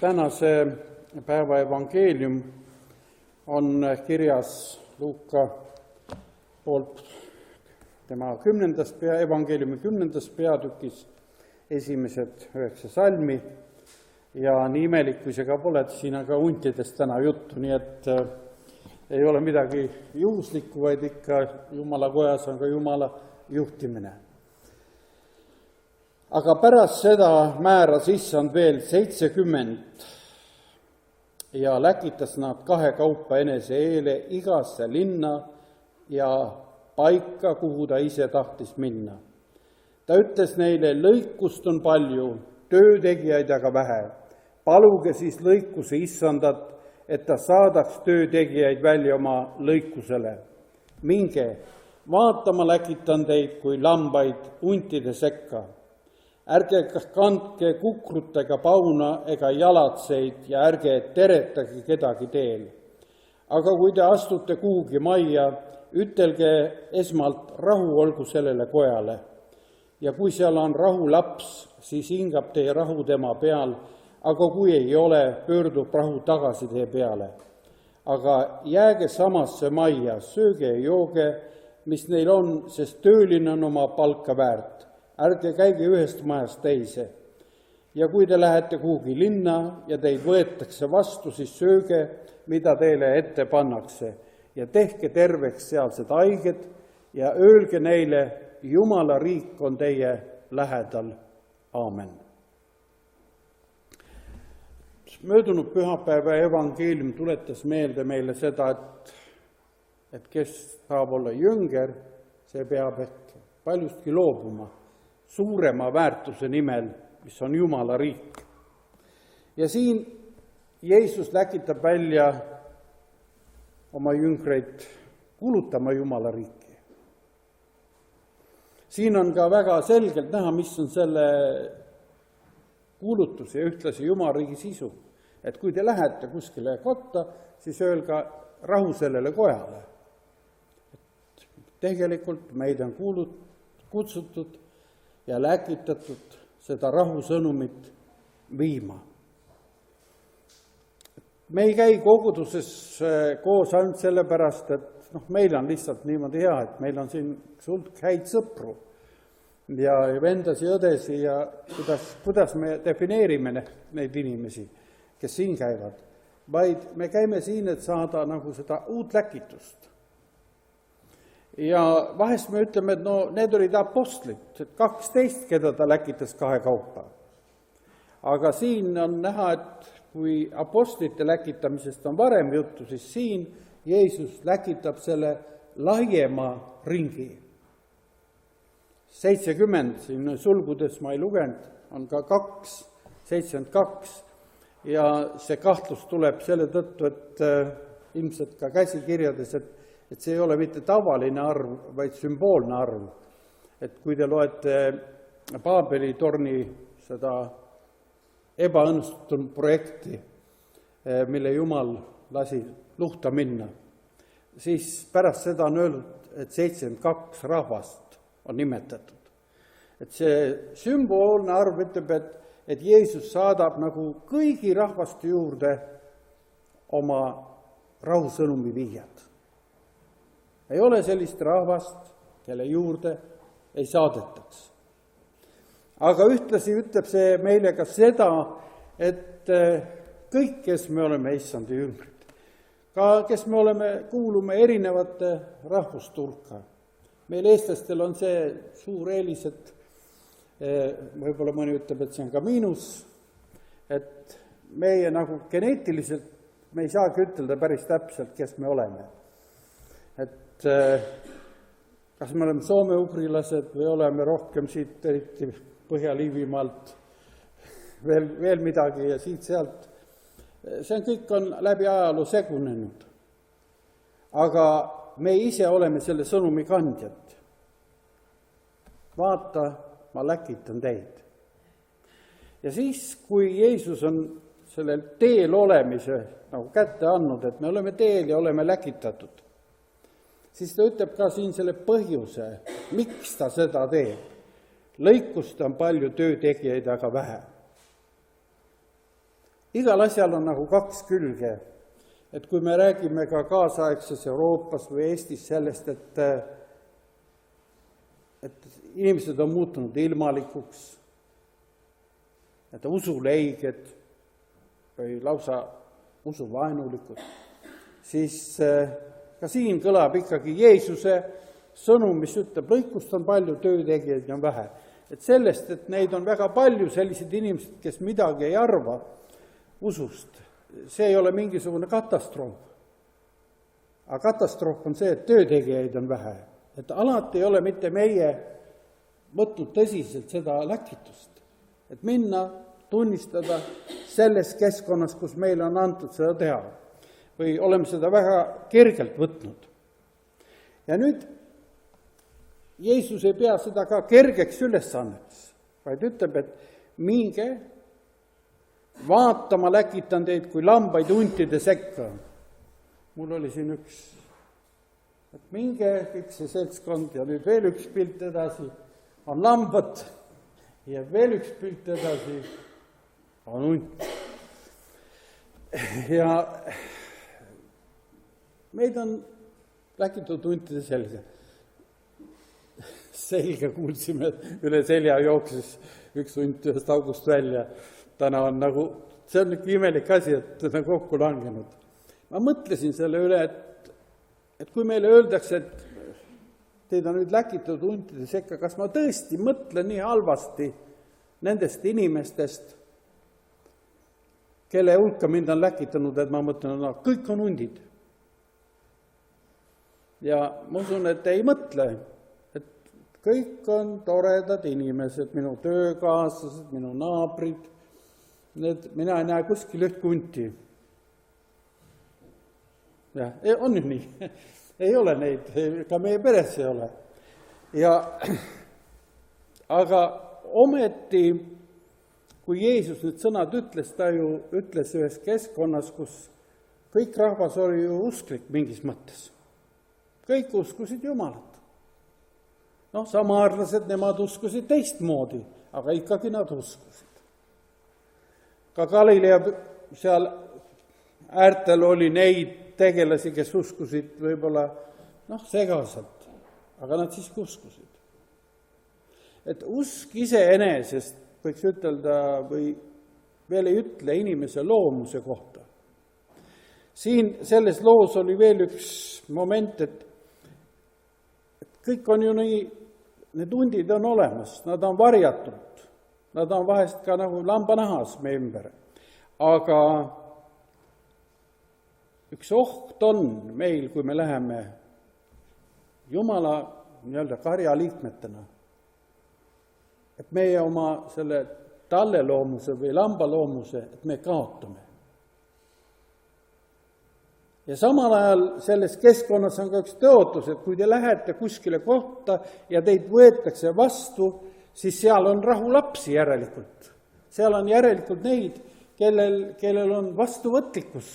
Tänase päeva evangeelium on kirjas Luuka poolt tema evangeeliumi 10. peatükis esimesed 9 salmi. Ja nii imelik, kui see ka pole, et siin on ka huntidest täna juttu, nii et ei ole midagi juhuslikku, vaid ikka Jumala kojas on ka Jumala juhtimine. Aga pärast seda määras Issand veel 70 ja läkitas nad kahekaupa enese eele igasse linna ja paika, kuhu ta ise tahtis minna. Ta ütles neile, lõikust on palju, töötegijaid aga vähe. Paluge siis lõikuse Issandat, et ta saadaks töötegijaid välja oma lõikusele. Minge, vaata, ma läkitan teid kui lambaid huntide sekka. Ärge kandke kukrutega pauna ega jalatseid ja ärge teretage kedagi teel. Aga kui te astute kuhugi majja, ütelge esmalt rahu olgu sellele kojale. Ja kui seal on rahulaps, siis hingab teie rahu tema peal, aga kui ei ole, pöördub rahu tagasi teie peale. Aga jääge samasse majja, sööge ja jooge, mis neil on, sest tööline on oma palka väärt. Ärge käige ühest majast teise. Ja kui te lähete kuhugi linna ja teid võetakse vastu, siis sööge, mida teile ette pannakse. Ja tehke terveks sealsed haiged ja öelge neile, Jumala riik on teie lähedal. Aamen. Möödunud pühapäeva evangeelium tuletas meelde meile seda, et kes tahab olla jünger, see peab ehk paljustki loobuma suurema väärtuse nimel, mis on Jumala riik. Ja siin Jeesus läkitab välja oma jüngreid kulutama Jumala riiki. Siin on ka väga selgelt näha, mis on selle kuulutus ja ühtlasi Jumala riigi sisu. Et kui te lähete kuskile kotta, siis öelge rahu sellele kojale. Et tegelikult meid on kutsutud ja läkitatud seda rahusõnumit viima. Me ei käi koguduses koos ainult sellepärast, et meil on lihtsalt niimoodi hea, et meil on siin hulk häid sõpru ja vendasi, õdesi ja kuidas me defineerime neid inimesi, kes siin käivad, vaid me käime siin, et saada nagu seda uut läkitust. Ja vahest me ütleme, et need olid apostlid, 12, keda ta läkitas kahekaupa. Aga siin on näha, et kui apostlite läkitamisest on varem juttu, siis siin Jeesus läkitab selle laiema ringi. 70, siin sulgudes ma ei lugenud, on ka 72 ja see kahtlus tuleb selle tõttu, et ilmselt ka käsikirjades, et see ei ole mitte tavaline arv, vaid sümboolne arv. Et kui te loete Paabeli torni seda ebaõnnestunud projekti, mille Jumal lasi luhta minna, siis pärast seda on öeldud, et 72 rahvast on nimetatud. Et see sümboolne arv ütleb, et Jeesus saadab nagu kõigi rahvaste juurde oma rahusõnumi viijad. Ei ole sellist rahvast, kelle juurde ei saadetaks. Aga ühtlasi ütleb see meile ka seda, et kõik, kes me oleme issandi jüngrid, ka kes me kuulume erinevate rahvuste hulka. Meil eestlastel on see suur eelis, et võib-olla mõni ütleb, et see on ka miinus, et meie nagu geneetiliselt me ei saagi ütelda päris täpselt, kes me oleme. Et kas me oleme soome-ugrilased või oleme rohkem siit, eriti Põhja-Liivimaalt, veel midagi ja siit-sealt. See kõik on läbi ajaloo segunenud. Aga me ise oleme selle sõnumi kandjad. Vaata, ma läkitan teid. Ja siis, kui Jeesus on sellel teel olemise nagu kätte andnud, et me oleme teel ja oleme läkitatud, siis ta ütleb ka siin selle põhjuse, miks ta seda teeb. Lõikust on palju töötegijaid, aga vähe. igal asjal on nagu kaks külge. Et kui me räägime ka kaasaegses Euroopas või Eestis sellest, et inimesed on muutunud ilmalikuks, et usuleiged või lausa usuvaenulikud, siis ka siin kõlab ikkagi Jeesuse sõnum, mis ütleb, lõikust on palju, töötegijaid on vähe. Et sellest, et neid on väga palju sellised inimesed, kes midagi ei arva usust, see ei ole mingisugune katastroof. Aga katastroof on see, et töötegijaid on vähe. Et alati ei ole mitte meie võtnud tõsiselt seda läkitust. Et minna, tunnistada selles keskkonnas, kus meile on antud seda teha. Või oleme seda väga kergelt võtnud. Ja nüüd Jeesus ei pea seda ka kergeks ülesanneks, vaid ütleb, et minge, vaata, ma läkitan teid kui lambaid huntide sekka. Mul oli siin üks, et minge kõik see seltskond ja nüüd veel üks pilt edasi on lambad ja veel üks pilt edasi on hunt. Ja meid on läkitud huntide selga kuulsime, et üle selja jooksis üks hunt ühest august välja. Täna on nagu, see on üks imelik asi, et ta on kokku langenud. Ma mõtlesin selle üle, et kui meile öeldakse, et teid on nüüd läkitud huntide sekka, kas ma tõesti mõtlen nii halvasti nendest inimestest, kelle hulka mind on läkitanud, et ma mõtlen, no kõik on hundid. Ja ma usun, et ei mõtle, et kõik on toredad inimesed, minu töökaaslased, minu naabrid, mina ei näe kuskil üht hunti. Jah, on ju nii. Ei ole neid, ka meie peres ei ole. Aga ometi, kui Jeesus nüüd sõnad ütles, ta ju ütles ühes keskkonnas, kus kõik rahvas oli ju usklik mingis mõttes. Kõik uskusid Jumalat. Samaarlased, nemad uskusid teistmoodi, aga ikkagi nad uskusid. Ka Galilea seal äärtel oli neid tegelasi, kes uskusid võib-olla segaselt, aga nad siiski uskusid. Et usk iseenesest võiks ütelda või veel ei ütle inimese loomuse kohta. Siin selles loos oli veel üks moment, et kõik on ju nii, need hundid on olemas, nad on varjatud, nad on vahest ka nagu lambanahas meie ümber, aga üks oht on meil, kui me läheme Jumala nii-öelda karja liikmetena, et meie oma selle talleloomuse või lambaloomuse, et me kaotame. Ja samal ajal selles keskkonnas on ka üks tõotus, et kui te lähete kuskile kohta ja teid võetakse vastu, siis seal on rahulapsi järelikult. Seal on järelikult neid, kellel on vastuvõtlikkus,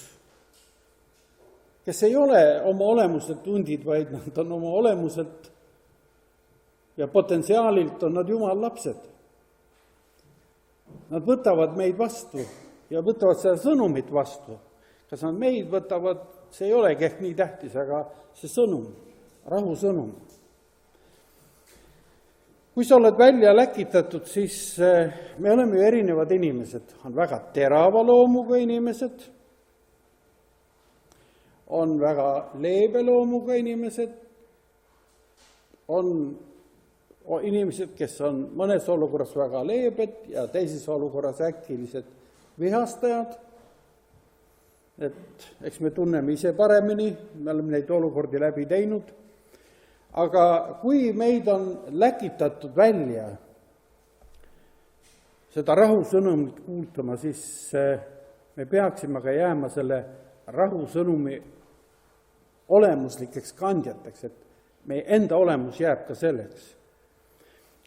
kes ei ole oma olemuselt hundid, vaid nad on oma olemuselt ja potentsiaalilt on nad Jumala lapsed. Nad võtavad meid vastu ja võtavad seda sõnumit vastu. Kas nad meid võtavad, see ei olegi ehk nii tähtis, aga see sõnum, rahusõnum. Kui sa oled välja läkitatud, siis me oleme ju erinevad inimesed. On väga terava loomuga inimesed, on väga leebe loomuga inimesed, on inimesed, kes on mõnes olukorras väga leebed ja teises olukorras äkilised vihastajad. Et eks me tunneme ise paremini, me oleme neid olukordi läbi teinud. Aga kui meid on läkitatud välja seda rahusõnumit kuultama, siis me peaksime ka jääma selle rahusõnumi olemuslikeks kandjateks, et meie enda olemus jääb ka selleks.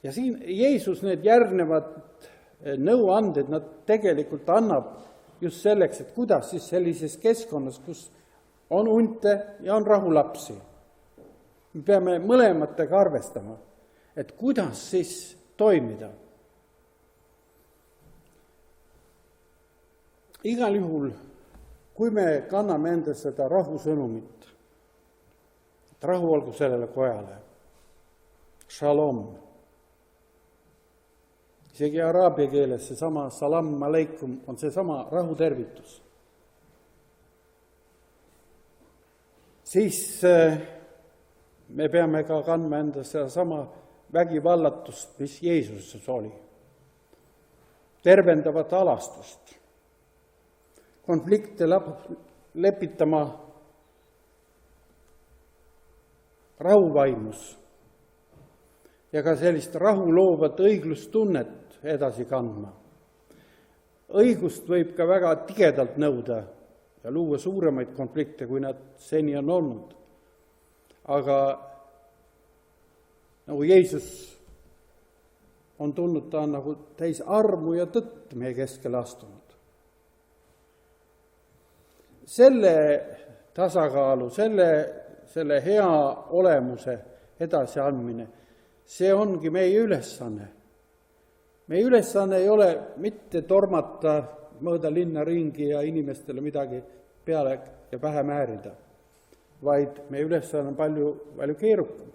Ja siin Jeesus need järgnevad nõuanded, nad tegelikult annab just selleks, et kuidas siis sellises keskkonnas, kus on hunte ja on rahulapsi. Me peame mõlematega arvestama, et kuidas siis toimida. igal juhul, kui me kanname enda seda rahusõnumit, et rahu olgu sellele kojale, shalom, isegi araabia keeles seesama salam aleikum on seesama rahutervitus, siis me peame ka kandma enda sedasama vägivallatust, mis Jeesuses oli, tervendavat alastust, konflikte lepitama rahuvaimus ja ka sellist rahuloovat õiglustunnet edasi kandma. Õigust võib ka väga tigedalt nõuda ja luua suuremaid konflikte, kui nad seni on olnud. Aga nagu Jeesus on tulnud, ta on nagu täis armu ja tõtt meie keskele astunud. Selle tasakaalu, selle hea olemuse edasiandmine, see ongi meie ülesanne. Meie ülesanne ei ole mitte tormata mööda linna ringi ja inimestele midagi peale ja pähe määrida, vaid meie ülesanne on palju keerukam.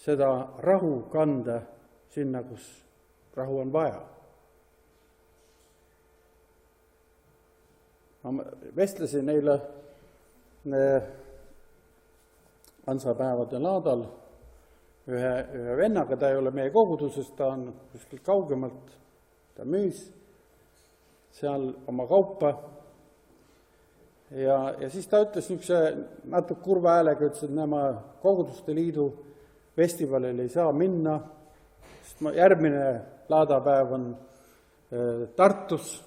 Seda rahu kanda sinna, kus rahu on vaja. Ma vestlesin eile Hansapäevade laadal ühe vennaga, ta ei ole meie kogudusest, ta on kuskil kaugemalt, ta müüs seal oma kaupa ja siis ta ütles niisuguse natuke kurva häälega, ütles, et ma koguduste liidu festivalil ei saa minna, sest järgmine laadapäev on Tartus,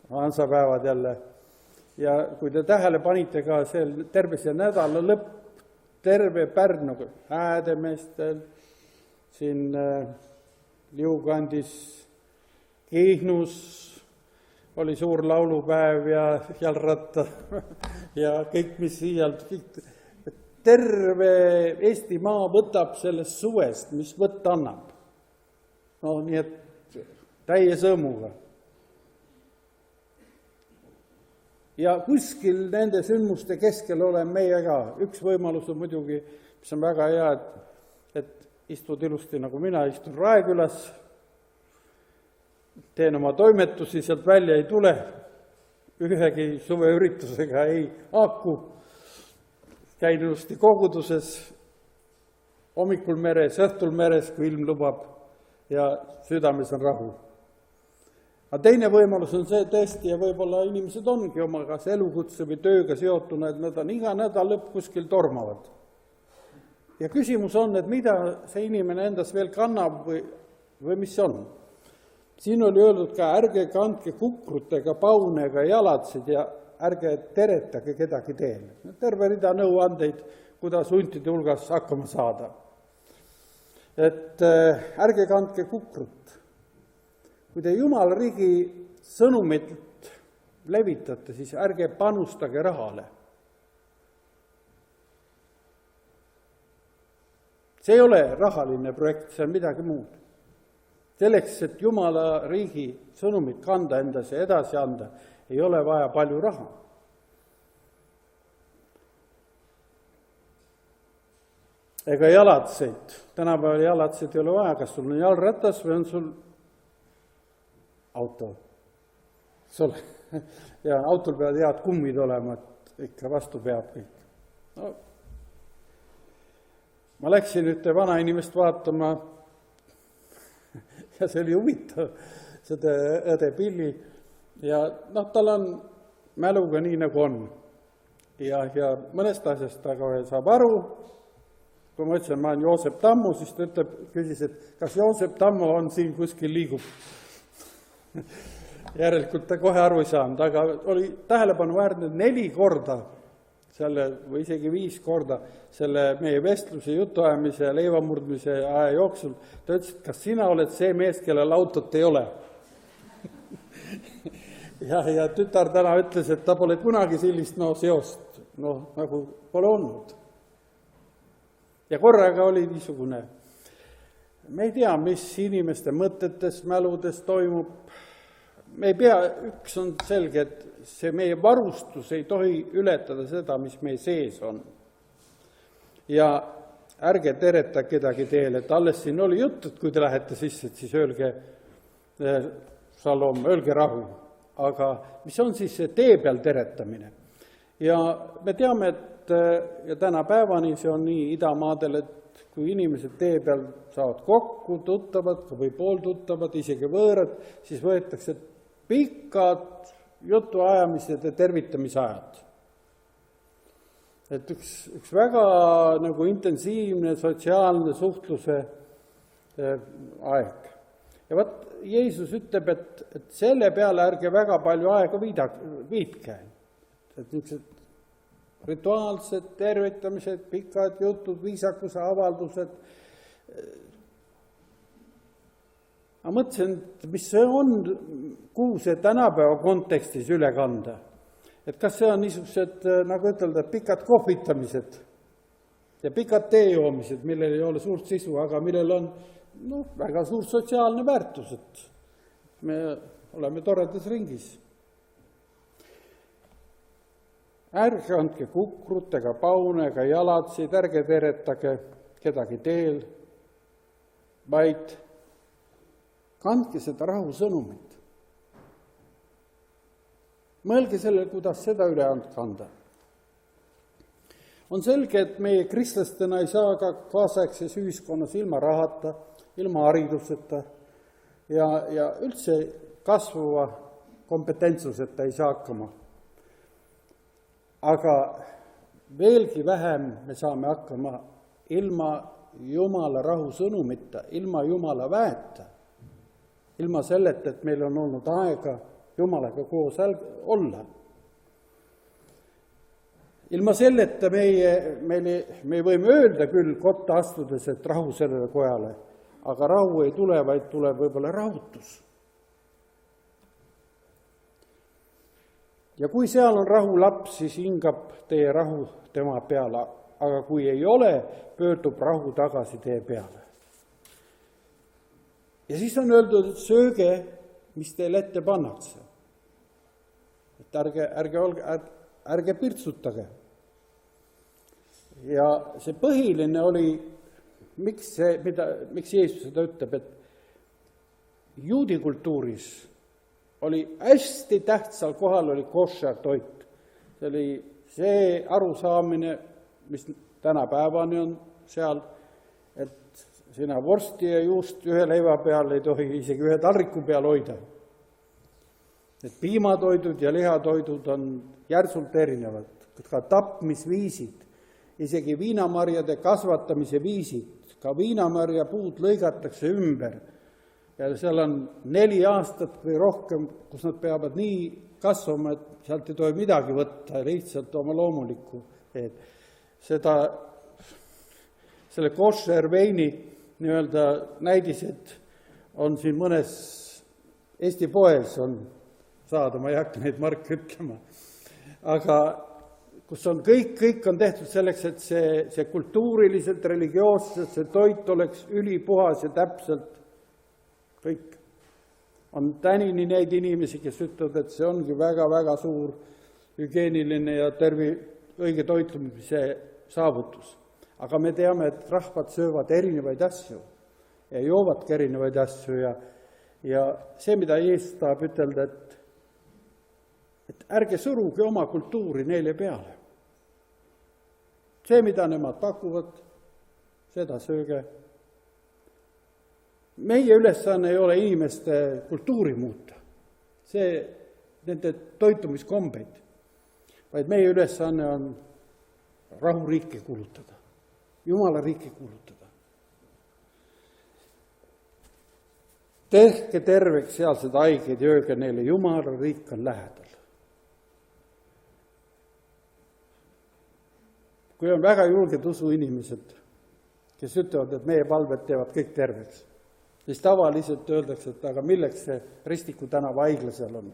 Hansapäevad jälle, ja kui te tähele panite ka terve see nädala lõpp, terve Pärnu, Häädemeestel, siin Liukandis, Kihnus oli suur laulupäev ja jalratta ja kõik, mis siialt, terve Eestimaa võtab sellest suvest, mis võtta annab. No nii, et täie sõõmuga. Ja kuskil nende sündmuste keskel olen meie ka. Üks võimalus on muidugi, mis on väga hea, et istud ilusti nagu mina, istun Raekülas, teen oma toimetusi, sealt välja ei tule, ühegi suveüritusega ei haaku, käin ilusti koguduses, hommikul meres, õhtul meres, kui ilm lubab, ja südames on rahu. Aga teine võimalus on see tõesti, ja võib-olla inimesed ongi oma kas elukutse või tööga seotuna, et nad on iga nädal lõpp kuskil tormavad. Ja küsimus on, et mida see inimene endas veel kannab või mis see on. Siin oli öeldud ka, ärge kandke kukrutega, paunega jalatsid ja ärge teretage kedagi teel. Terve rida nõuandeid, kuidas huntide hulgas hakkama saada. Et ärge kandke kukrut. Kui te Jumala riigi sõnumit levitate, siis ärge panustage rahale. See ei ole rahaline projekt, see on midagi muud. Selleks, et Jumala riigi sõnumit kanda endas ja edasi anda, ei ole vaja palju raha. Ega jalatseid, tänapäeval jalatseid ei ole vaja, kas sul on jalratas või on sul auto. Ja autol peavad head kummid olema, et ikka vastu peab kõik. No, ma läksin ühte vanainimest vaatama ja see oli huvitav, seda õde Pilli. Ja tal on mäluga nii nagu on. Ja mõnest asjast ta ka saab aru. Kui ma ütlesin, ma olen Joosep Tammu, siis ta küsis, et kas Joosep Tammu on siin kuskil liigub. Järelikult ta kohe aru ei saanud, aga oli tähelepanu väärne 4 korda või isegi 5 korda selle meie vestluse, jutuajamise ja leivamurdmise aja jooksul. Ta ütles, et kas sina oled see mees, kellel autot ei ole? ja tütar täna ütles, et ta pole kunagi sellist seost, nagu pole olnud. Ja korraga oli niisugune, me ei tea, mis inimeste mõtetes, mäludes toimub, me ei pea, üks on selge, et see meie varustus ei tohi ületada seda, mis meie sees on. Ja ärge tereta kedagi teel, et alles siin oli jutt, et kui te lähete sisse, et siis öelge šalom, öelge rahu. Aga mis on siis see tee peal teretamine? Ja me teame, et ja tänapäevani see on nii idamaadel, et kui inimesed tee peal saavad kokku, tuttavad või pooltuttavad, isegi võõrad, siis võetakse pikad jutuajamised ja tervitamisajad. Et üks väga nagu intensiivne sotsiaalne suhtluse aeg. Ja võt, Jeesus ütleb, et selle peale ärge väga palju aega viitke. Et niisugused rituaalsed tervitamised, pikad jutud, viisakuse avaldused. Ma mõtlesin, mis see on, kuhu see tänapäeva kontekstis üle kanda. Et kas see on niisugused, nagu ütelda, pikad kohvitamised ja pikad teejoomised, millel ei ole suurt sisu, aga millel on väga suur sotsiaalne väärtus, et me oleme toredas ringis. Ärge andke kukrut ega paune ega jalatsid, ärge teretage kedagi teel, vaid kandke seda rahu sõnumit. Mõelge sellele, kuidas seda üle kanda. On selge, et meie kristlastena ei saa ka kaasaegses ühiskonnas ilma rahata, ilma hariduseta ja üldse kasvuva kompetentsuseta ei saa hakkama. Aga veelgi vähem me saame hakkama ilma Jumala rahu sõnumita, ilma Jumala väeta, ilma selleta, et meil on olnud aega Jumalaga koos olla. Ilma selleta me võime öelda küll kotta astudes, et rahu sellele kojale, aga rahu ei tule, vaid tuleb võib-olla rahutus. Ja kui seal on rahulaps, siis hingab teie rahu tema peale, aga kui ei ole, pöördub rahu tagasi teie peale. Ja siis on öeldud, et sööge, mis teile ette pannakse. Et ärge pirtsutage. Ja see põhiline oli, miks Jeesus seda ütleb, et juudi kultuuris oli hästi tähtsal kohal oli koššer toit. See oli see arusaamine, mis tänapäevani on seal, et sina vorsti ja juust ühe leiva peal ei tohi isegi ühe taldriku peal hoida. Et piimatoidud ja lihatoidud on järsult erinevad, ka tapmisviisid, isegi viinamarjade kasvatamise viisid, ka viinamarja puud lõigatakse ümber. Ja seal on 4 aastat või rohkem, kus nad peavad nii kasvama, et sealt ei tohi midagi võtta, lihtsalt oma loomulikku. Selle koššer veini nii-öelda näidised on siin mõnes Eesti poes on saada, ma ei hakka neid marke ütlema. Aga kus on kõik on tehtud selleks, et see kultuuriliselt, religioosselt, see toit oleks ülipuhas ja täpselt kõik. On tänini neid inimesi, kes ütlevad, et see ongi väga-väga suur hügieeniline ja õige toitumise saavutus. Aga me teame, et rahvad söövad erinevaid asju ja joovadki erinevaid asju ja see, mida Jeesus tahab ütelda, et ärge suruge oma kultuuri neile peale. See, mida nemad pakuvad, seda sööge. Meie ülesanne ei ole inimeste kultuuri muuta, nende toitumiskombeid, vaid meie ülesanne on rahuriiki kuulutada, Jumala riiki kuulutada. Tehke terveks sealsed haiged ja öelge neile, Jumala riik on lähedal. Kui on väga julged usuinimesed, kes ütlevad, et meie palved teevad kõik terveks, siis tavaliselt öeldakse, et aga milleks see Ristiku tänava haigla seal on.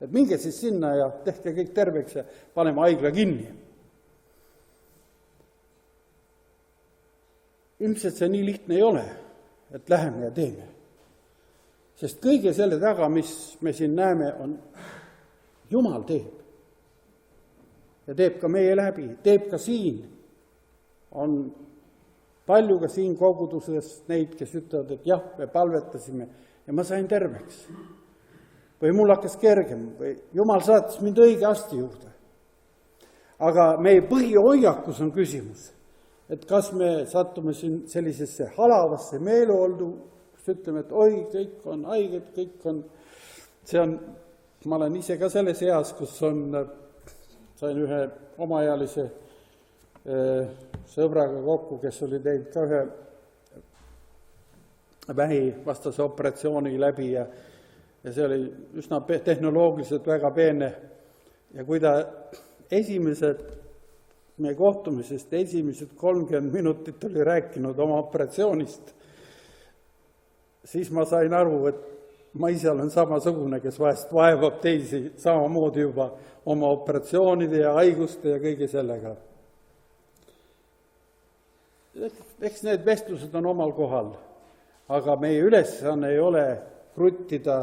Et minge siis sinna ja tehke kõik terveks ja paneme haigla kinni. Ilmselt see nii lihtne ei ole, et läheme ja teeme. Sest kõige selle taga, mis me siin näeme, on Jumal teeb. Ja teeb ka meie läbi, teeb ka siin. On palju ka siin koguduses neid, kes ütlevad, et jah, me palvetasime ja ma sain terveks. Või mul hakkas kergem või Jumal saatis mind õige arsti juurde. Aga meie põhihoiakus on küsimus, et kas me sattume siin sellisesse halavasse meeleoldu, kus ütleme, et oi, kõik on haiged, kõik on, ma olen ise ka selles eas, kus sain ühe omaealise sõbraga kokku, kes oli teinud ka ühe vähivastase operatsiooni läbi ja see oli üsna tehnoloogiliselt väga peene. Ja kui ta meie kohtumisest esimesed 30 minutit oli rääkinud oma operatsioonist, siis ma sain aru, et ma ise olen samasugune, kes vahest vaevab teisi samamoodi juba oma operatsioonide ja haiguste ja kõige sellega. Eks need vestlused on omal kohal, aga meie ülesanne ei ole kruttida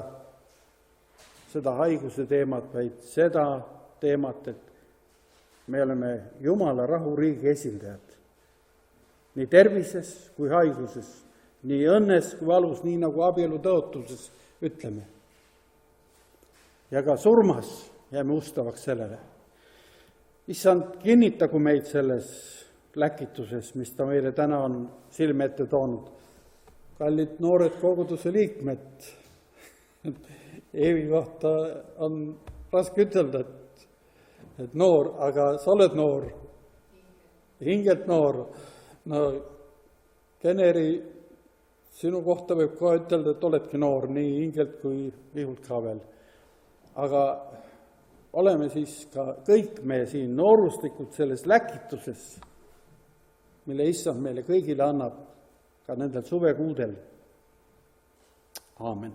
seda haiguse teemat, vaid seda teemat, et me oleme Jumala rahuriigi esindajad. Nii tervises kui haiguses, nii õnnes kui valus, nii nagu abielu tõotuses ütleme. Ja ka surmas jääme ustavaks sellele. Issand, kinnitagu meid selles läkituses, mis ta meile täna on silme ette toonud. Kallid noored koguduse liikmed, Eevi kohta on raske ütelda, et noor, aga sa oled noor, hingelt noor. No Keneri, sinu kohta võib ka ütelda, et oledki noor, nii hingelt kui vihult ka veel. Aga oleme siis ka kõik me siin nooruslikud selles läkituses, mille Issand meile kõigile annab ka nendel suvekuudel. Aamen.